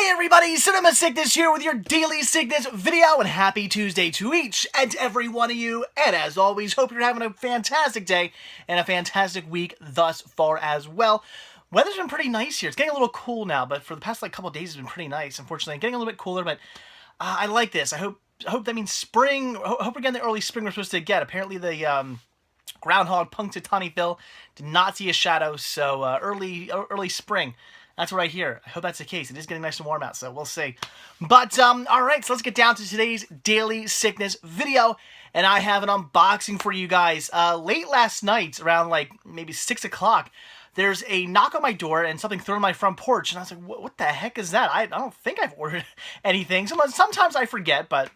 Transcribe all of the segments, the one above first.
Hey everybody, Cinema Sickness here with your daily sickness video, and happy Tuesday to each and every one of you. And as always, hope you're having a fantastic day and a fantastic week thus far as well. Weather's been pretty nice here. It's getting a little cool now, but for the past couple of days it's been pretty nice. Unfortunately, getting a little bit cooler, but I like this. I hope that means spring. Hope we're getting the early spring we're supposed to get. Apparently the groundhog Punxsutawney Phil did not see a shadow, so early spring. That's what I hear. I hope that's the case. It is getting nice and warm out, so we'll see. But, alright, so let's get down to today's Daily Sickness video. And I have an unboxing for you guys. Late last night, around maybe 6 o'clock, there's a knock on my door and something thrown on my front porch. And I was like, what the heck is that? I don't think I've ordered anything. Sometimes I forget, but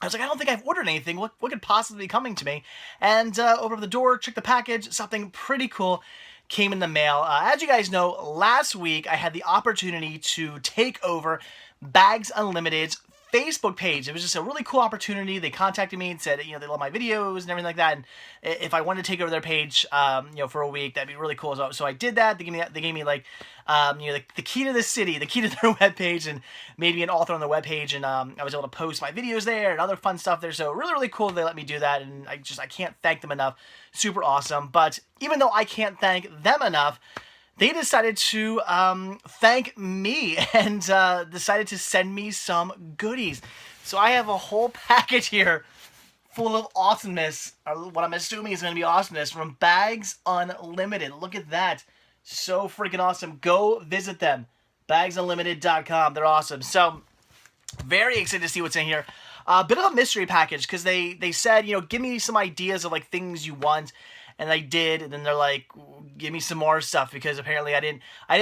I was like, I don't think I've ordered anything. What could possibly be coming to me? And over the door, check the package. Something pretty cool came in the mail. As you guys know, last week I had the opportunity to take over Bags Unlimited's Facebook page. It was just a really cool opportunity. They contacted me and said, they love my videos and everything like that, and if I wanted to take over their page, for a week, that'd be really cool. So I did that. They gave me the key to the city, the key to their webpage, and made me an author on the webpage, and I was able to post my videos there and other fun stuff there. So really, really cool they let me do that, and I can't thank them enough. Super awesome. But even though I can't thank them enough, they decided to thank me and decided to send me some goodies. So I have a whole package here full of awesomeness, or what I'm assuming is going to be awesomeness, from Bags Unlimited. Look at that. So freaking awesome. Go visit them. BagsUnlimited.com. They're awesome. So, very excited to see what's in here. A bit of a mystery package, because they said, give me some ideas of things you want. And I did, and then they're like, give me some more stuff, because apparently I didn't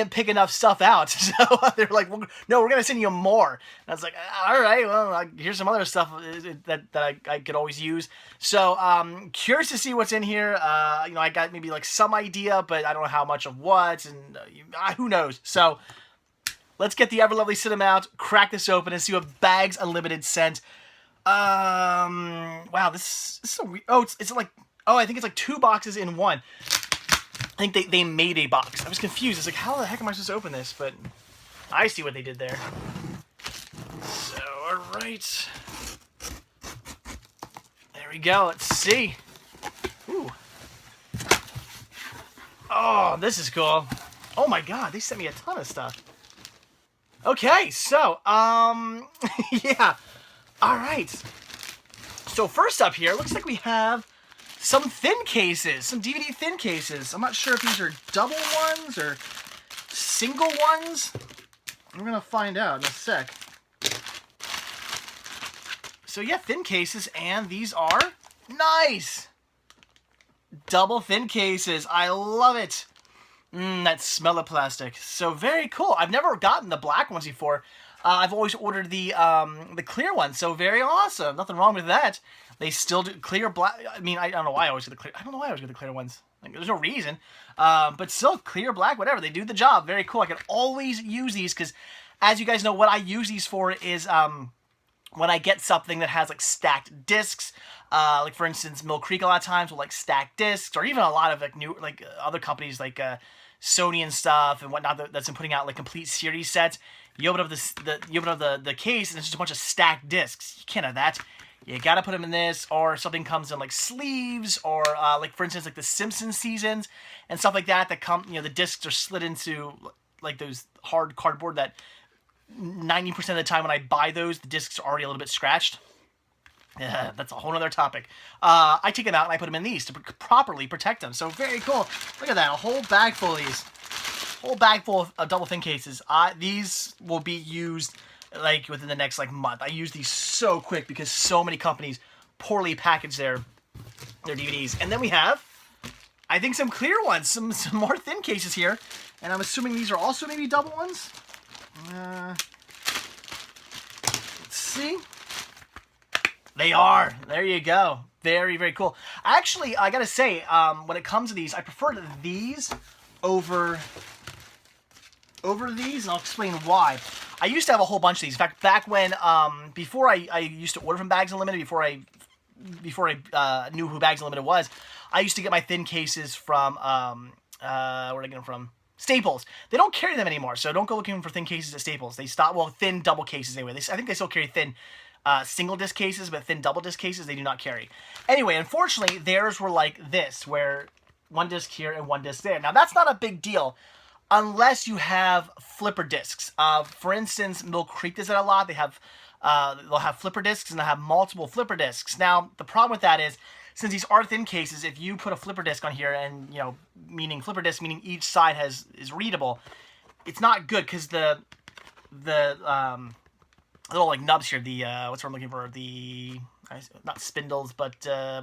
pick enough stuff out. So they're like, well, no, we're going to send you more. And I was like, all right, well, here's some other stuff that I could always use. So curious to see what's in here. I got maybe some idea, but I don't know how much of what, and who knows. So let's get the ever lovely cinema out, crack this open, and see what Bags Unlimited sent. Wow, this is so weird. Oh, I think it's 2 boxes in one. I think they made a box. I was confused. It's how the heck am I supposed to open this? But I see what they did there. So, alright. There we go. Let's see. Ooh. Oh, this is cool. Oh my god, they sent me a ton of stuff. Okay, so, yeah. Alright. So, first up here, looks like we have some thin cases, some DVD thin cases. I'm not sure if these are double ones or single ones. We're going to find out in a sec. So yeah, thin cases, and these are nice. Double thin cases. I love it. That smell of plastic. So very cool. I've never gotten the black ones before. I've always ordered the clear ones, so very awesome. Nothing wrong with that. They still do clear black. I mean, I don't know why I always get the clear. I don't know why I always get the clear ones. There's no reason. But still, clear, black, whatever. They do the job. Very cool. I can always use these because, as you guys know, what I use these for is when I get something that has stacked discs. For instance, Mill Creek a lot of times will stack discs, or even a lot of new other companies Sony and stuff and whatnot that's been putting out complete series sets. You open up the case, and it's just a bunch of stacked discs. You can't have that. You gotta put them in this, or something comes in sleeves, or for instance the Simpsons seasons and stuff like that. That come, the discs are slid into those hard cardboard that 90% of the time when I buy those, the discs are already a little bit scratched. Yeah, that's a whole other topic. I take them out and I put them in these to properly protect them. So very cool. Look at that, a whole bag full of these. Whole bag full of double thin cases. These will be used within the next month. I use these so quick because so many companies poorly package their DVDs. And then we have, I think, some clear ones, some more thin cases here. And I'm assuming these are also maybe double ones. Let's see. They are. There you go. Very, very cool. Actually, I gotta say, when it comes to these, I prefer these over these, and I'll explain why. I used to have a whole bunch of these. In fact, back when, before I used to order from Bags Unlimited, before I knew who Bags Unlimited was, I used to get my thin cases from, where did I get them from? Staples. They don't carry them anymore, so don't go looking for thin cases at Staples. They stopped, well, thin double cases anyway. I think they still carry thin single disc cases, but thin double disc cases they do not carry. Anyway, unfortunately, theirs were like this, where one disc here and one disc there. Now, that's not a big deal unless you have flipper discs. For instance, Mill Creek does that a lot. They'll have flipper discs, and they'll have multiple flipper discs. Now, the problem with that is, since these are thin cases, if you put a flipper disc on here, and, you know, meaning flipper disc, meaning each side is readable, it's not good, because the little, like, nubs here, what's what I'm looking for, not spindles, but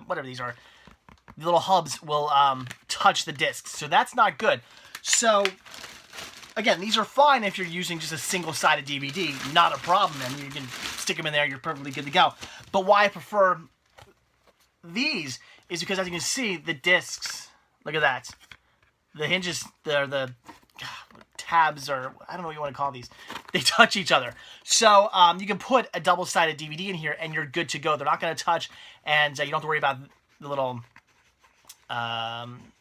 whatever these are, the little hubs will touch the discs, so that's not good. So, again, these are fine if you're using just a single-sided DVD, not a problem, and you can stick them in there, you're perfectly good to go. But why I prefer these is because, as you can see, the discs, look at that, the hinges, the tabs, or I don't know what you want to call these, they touch each other. So you can put a double-sided DVD in here and you're good to go. They're not going to touch, and you don't have to worry about the little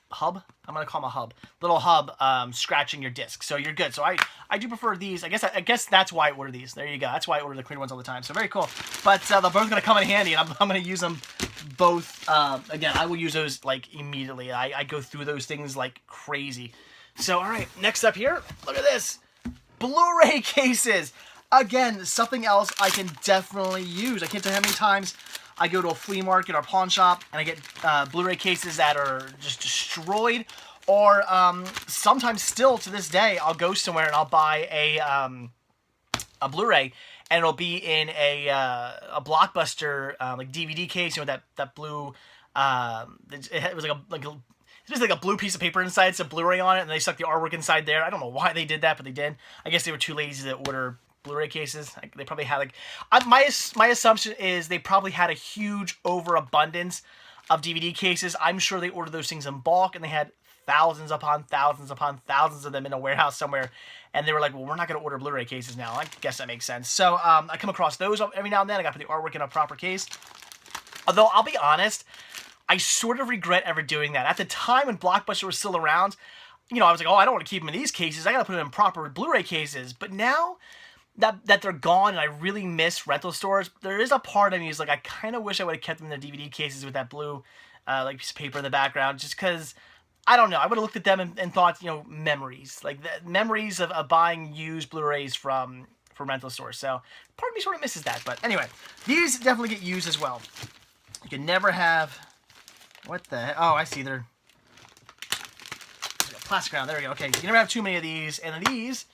hub, I'm going to call them a hub, little hub scratching your disc. So you're good. So I do prefer these. I guess that's why I order these. There you go. That's why I order the clear ones all the time. So very cool. But they're both going to come in handy, and I'm going to use them both. Again, I will use those like immediately. I go through those things like crazy. So, all right, next up here, look at this. Blu-ray cases. Again, something else I can definitely use. I can't tell you how many times I go to a flea market or pawn shop and I get Blu-ray cases that are just destroyed. Or sometimes still to this day, I'll go somewhere and I'll buy a Blu-ray, and it'll be in a Blockbuster like DVD case, you know, that blue. It was it's just like a blue piece of paper inside. It's a Blu-ray on it, and they stuck the artwork inside there. I don't know why they did that, but they did. I guess they were too lazy to order Blu-ray cases. They probably had like my assumption is they probably had a huge overabundance of DVD cases. I'm sure they ordered those things in bulk, and they had thousands upon thousands upon thousands of them in a warehouse somewhere, and they were like, well, we're not going to order Blu-ray cases now. I guess that makes sense. So I come across those every now and then. I got to put the artwork in a proper case. Although, I'll be honest, I sort of regret ever doing that. At the time when Blockbuster was still around, you know, I was like, oh, I don't want to keep them in these cases. I got to put them in proper Blu-ray cases. But now that they're gone and I really miss rental stores, there is a part of me who's like, I kind of wish I would have kept them in their DVD cases with that blue like piece of paper in the background, just because, I don't know, I would have looked at them and thought, you know, memories. Like, the memories of buying used Blu-rays from rental stores. So part of me sort of misses that. But anyway, these definitely get used as well. You can never have... What the heck? Oh, I see. They're plastic around. There we go. Okay, you never have too many of these, and these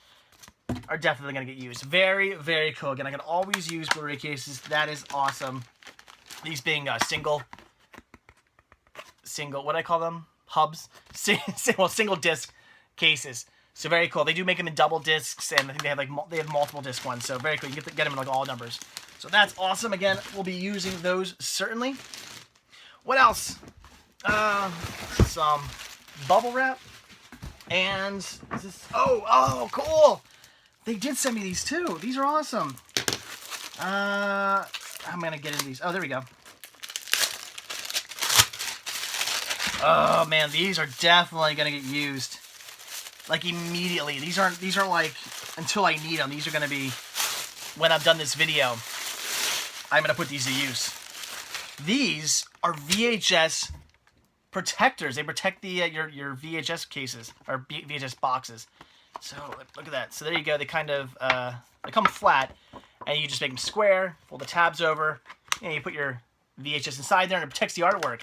are definitely going to get used. Very, very cool. Again, I can always use Blu-ray cases. That is awesome. These being single, what do I call them? Hubs? Single disc cases. So very cool. They do make them in double discs, and I think they have multiple disc ones. So very cool. You get them in like all numbers. So that's awesome. Again, we'll be using those certainly. What else? Some bubble wrap, and is this? Oh, cool! They did send me these too. These are awesome. I'm gonna get into these. Oh, there we go. Oh man, these are definitely gonna get used, like immediately. These aren't like until I need them. These are gonna be when I'm done this video. I'm gonna put these to use. These are VHS protectors. They protect the your VHS cases or VHS boxes. So look at that. So there you go. They kind of they come flat, and you just make them square. Fold the tabs over, and you put your VHS inside there, and it protects the artwork.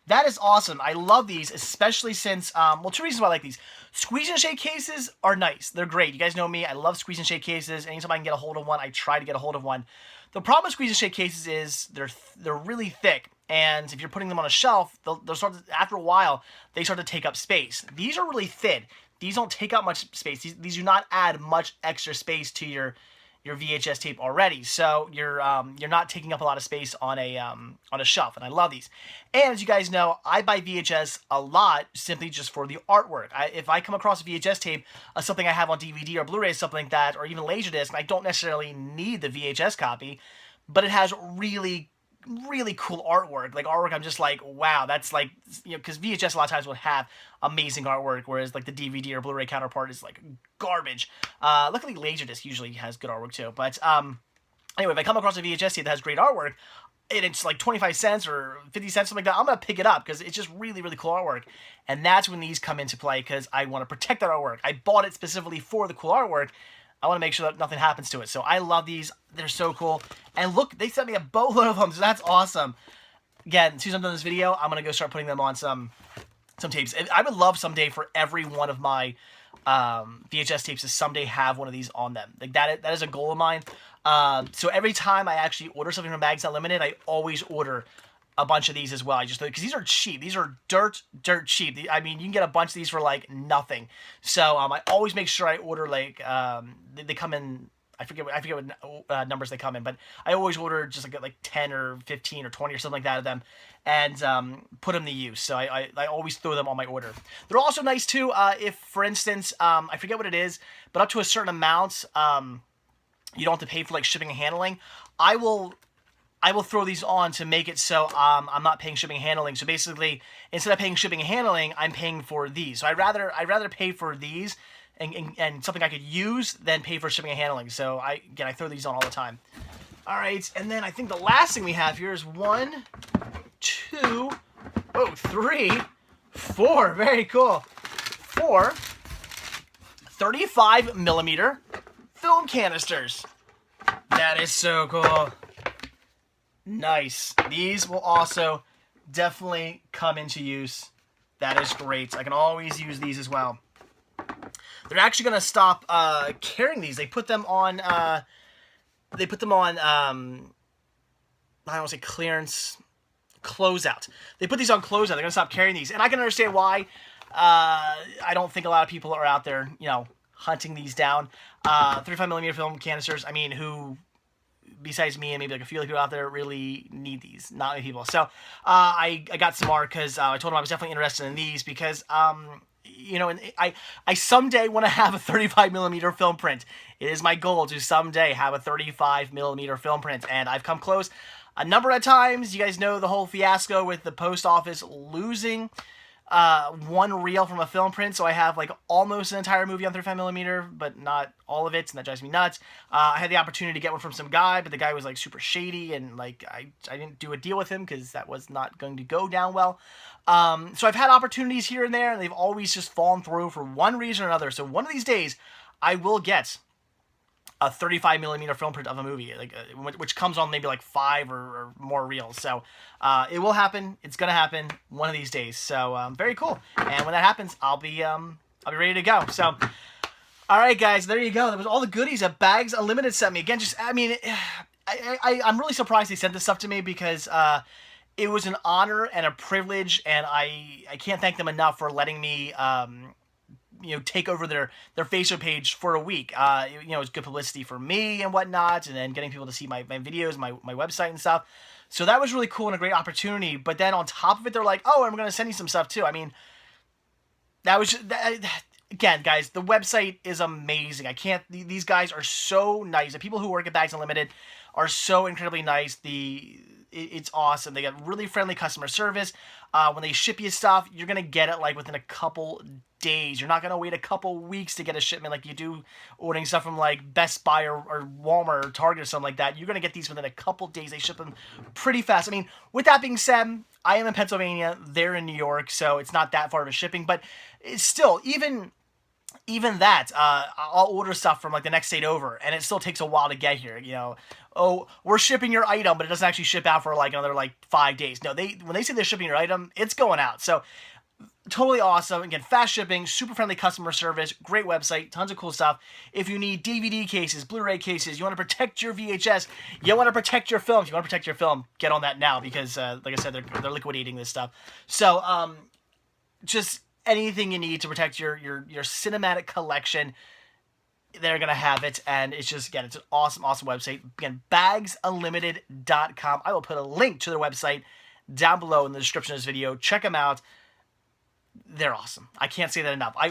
That is awesome. I love these, especially since well, two reasons why I like these. Squeeze and shake cases are nice. They're great. You guys know me. I love squeeze and shake cases. Anytime I can get a hold of one, I try to get a hold of one. The problem with squeeze and shake cases is they're really thick, and if you're putting them on a shelf, they'll start to, after a while, they start to take up space. These are really thin. These don't take up much space. These do not add much extra space to your VHS tape already, so you're not taking up a lot of space on a shelf, and I love these. And as you guys know, I buy VHS a lot simply just for the artwork. If I come across a VHS tape of something I have on DVD or Blu-ray, something like that, or even Laserdisc, and I don't necessarily need the VHS copy, but it has really really cool artwork. Like artwork, I'm just like, wow, that's like, you know, because VHS a lot of times would have amazing artwork, whereas like the DVD or Blu-ray counterpart is like garbage. Luckily, Laserdisc usually has good artwork too. But anyway, if I come across a VHS tape that has great artwork, and it's like 25 cents or 50 cents, something like that, I'm going to pick it up because it's just really, really cool artwork. And that's when these come into play because I want to protect that artwork. I bought it specifically for the cool artwork. I want to make sure that nothing happens to it. So I love these. They're so cool. And look, they sent me a boatload of them, so that's awesome. Again, as soon as I'm done this video, I'm going to go start putting them on some tapes. I would love someday for every one of my VHS tapes to someday have one of these on them. Like that is a goal of mine. So every time I actually order something from Bags Unlimited, I always order a bunch of these as well. I just because these are cheap. These are dirt cheap. I mean, you can get a bunch of these for like nothing. So I always make sure I order like they come in. I forget what numbers they come in, but I always order just like 10 or 15 or 20 or something like that of them, and put them to use. So I always throw them on my order. They're also nice too. If for instance I forget what it is, but up to a certain amount you don't have to pay for like shipping and handling. I will throw these on to make it so I'm not paying shipping and handling. So basically, instead of paying shipping and handling, I'm paying for these. So I'd rather pay for these and something I could use than pay for shipping and handling. So I throw these on all the time. All right, and then I think the last thing we have here is 1, 2, 3, 4. Very cool. 4 35 millimeter film canisters. That is so cool. Nice. These will also definitely come into use. That is great. I can always use these as well. They're actually going to stop carrying these. They put them on I don't want to say clearance, closeout. They put these on closeout. They're going to stop carrying these. And I can understand why. I don't think a lot of people are out there, you know, hunting these down. 35 millimeter film canisters. I mean, who besides me and maybe like a few people out there really need these? Not many people. So I got some more because I told them I was definitely interested in these because you know, and I someday want to have a 35 millimeter film print. It is my goal to someday have a 35 millimeter film print, and I've come close a number of times. You guys know the whole fiasco with the post office losing one reel from a film print, so I have like almost an entire movie on 35 millimeter, but not all of it, and that drives me nuts. I had the opportunity to get one from some guy, but the guy was like super shady, and like I didn't do a deal with him because that was not going to go down well. So I've had opportunities here and there, and they've always just fallen through for one reason or another. So one of these days, I will get a 35 millimeter film print of a movie, like which comes on maybe like 5 or more reels. So it will happen. It's gonna happen one of these days. So very cool. And when that happens, I'll be ready to go. So all right, guys, there you go. That was all the goodies that Bags Unlimited sent me. Again, just I mean, I'm really surprised they sent this stuff to me because it was an honor and a privilege, and I can't thank them enough for letting me you know, take over their Facebook page for a week. You know, it's good publicity for me and whatnot, and then getting people to see my videos, my website and stuff. So that was really cool and a great opportunity. But then on top of it, they're like, oh, I'm going to send you some stuff too. I mean, that was again, guys, the website is amazing. These guys are so nice. The people who work at Bags Unlimited are so incredibly nice. It's awesome. They got really friendly customer service. When they ship you stuff, you're going to get it like within a couple days. You're not going to wait a couple weeks to get a shipment like you do ordering stuff from like Best Buy or Walmart or Target or something like that. You're going to get these within a couple days. They ship them pretty fast. I mean, with that being said, I am in Pennsylvania. They're in New York, so it's not that far of a shipping. But it's still, even that, I'll order stuff from like the next state over, and it still takes a while to get here. You know, oh, we're shipping your item, but it doesn't actually ship out for like another like 5 days. No, when they say they're shipping your item, it's going out. So totally awesome. Again, fast shipping, super friendly customer service, great website, tons of cool stuff. If you need DVD cases, Blu-ray cases, you want to protect your VHS, you want to protect your films, you want to protect your film, get on that now because, like I said, they're liquidating this stuff. So, just anything you need to protect your cinematic collection, they're going to have it. And it's just, again, it's an awesome, awesome website. Again, bagsunlimited.com. I will put a link to their website down below in the description of this video. Check them out. they're awesome. I can't say that enough. I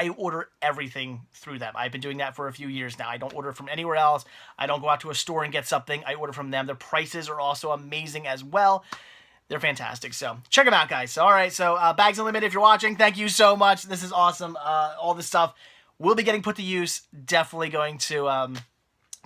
order everything through them. I've been doing that for a few years now. I don't order from anywhere else. I don't go out to a store and get something. I order from them. Their prices are also amazing as well. They're fantastic. So check them out, guys. All right. So Bags Unlimited, if you're watching, thank you so much. This is awesome. All this stuff will be getting put to use. Definitely going to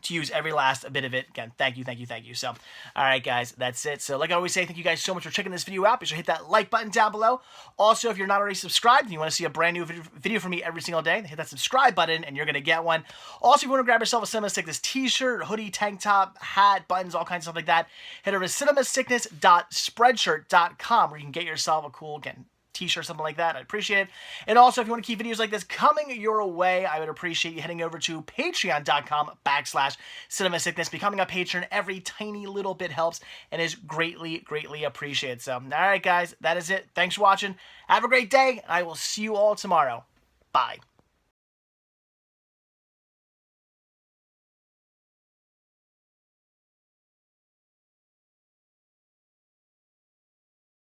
use every last bit of it. Again, thank you. So, all right, guys, that's it. So, like I always say, thank you guys so much for checking this video out. Be sure to hit that like button down below. Also, if you're not already subscribed and you want to see a brand new video from me every single day, hit that subscribe button and you're going to get one. Also, if you want to grab yourself a Cinema Sickness t-shirt, hoodie, tank top, hat, buttons, all kinds of stuff like that, head over to cinemasickness.spreadshirt.com where you can get yourself a cool, again, t-shirt, something like that. I'd appreciate it. And also, if you want to keep videos like this coming your way, I would appreciate you heading over to patreon.com/CinemaSickness. Becoming a patron, every tiny little bit helps and is greatly, greatly appreciated. So, all right, guys, that is it. Thanks for watching. Have a great day. I will see you all tomorrow. Bye.